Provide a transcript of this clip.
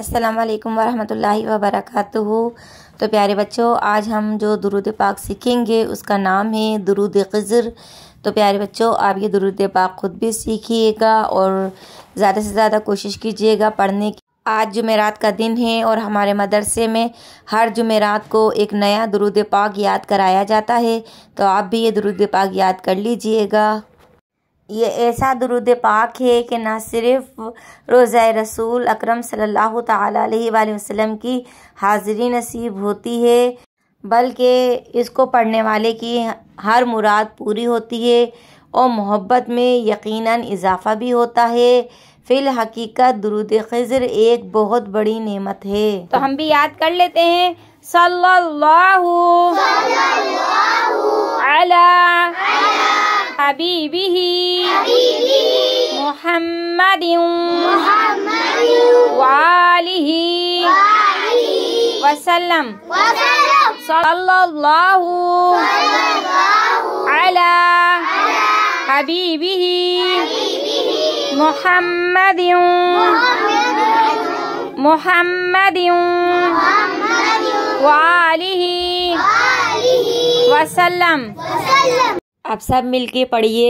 अस्सलाम वालेकुम वरहमतुल्लाहि वबरकातुहू। तो प्यारे बच्चों, आज हम जो दुरूद पाक सीखेंगे उसका नाम है दुरूद ख़िज़्र। तो प्यारे बच्चों, आप ये दुरूद पाक ख़ुद भी सीखिएगा और ज़्यादा से ज़्यादा कोशिश कीजिएगा पढ़ने की। आज जुमेरात का दिन है और हमारे मदरसे में हर जुमेरात को एक नया दुरूद पाक याद कराया जाता है। तो आप भी ये दुरूद पाक याद कर लीजिएगा। ये ऐसा दुरूद पाक है कि न सिर्फ़ रोज़ा रसूल अकरम सल्लल्लाहु तआला अलैहि वसल्लम की हाज़िरी नसीब होती है, बल्कि इसको पढ़ने वाले की हर मुराद पूरी होती है और मोहब्बत में यकीनन इजाफ़ा भी होता है। फिल हकीकत दुरूद ख़िज़्र एक बहुत बड़ी नेमत है। तो हम भी याद कर लेते हैं। सल्लल्लाहु अला हबीबिही मुहम्मदिन वालिही वसल्लम। सल्लल्लाहु अला हबीबिही मुहम्मदिन वालिही वसल्लम। आप सब मिलके पढ़िए।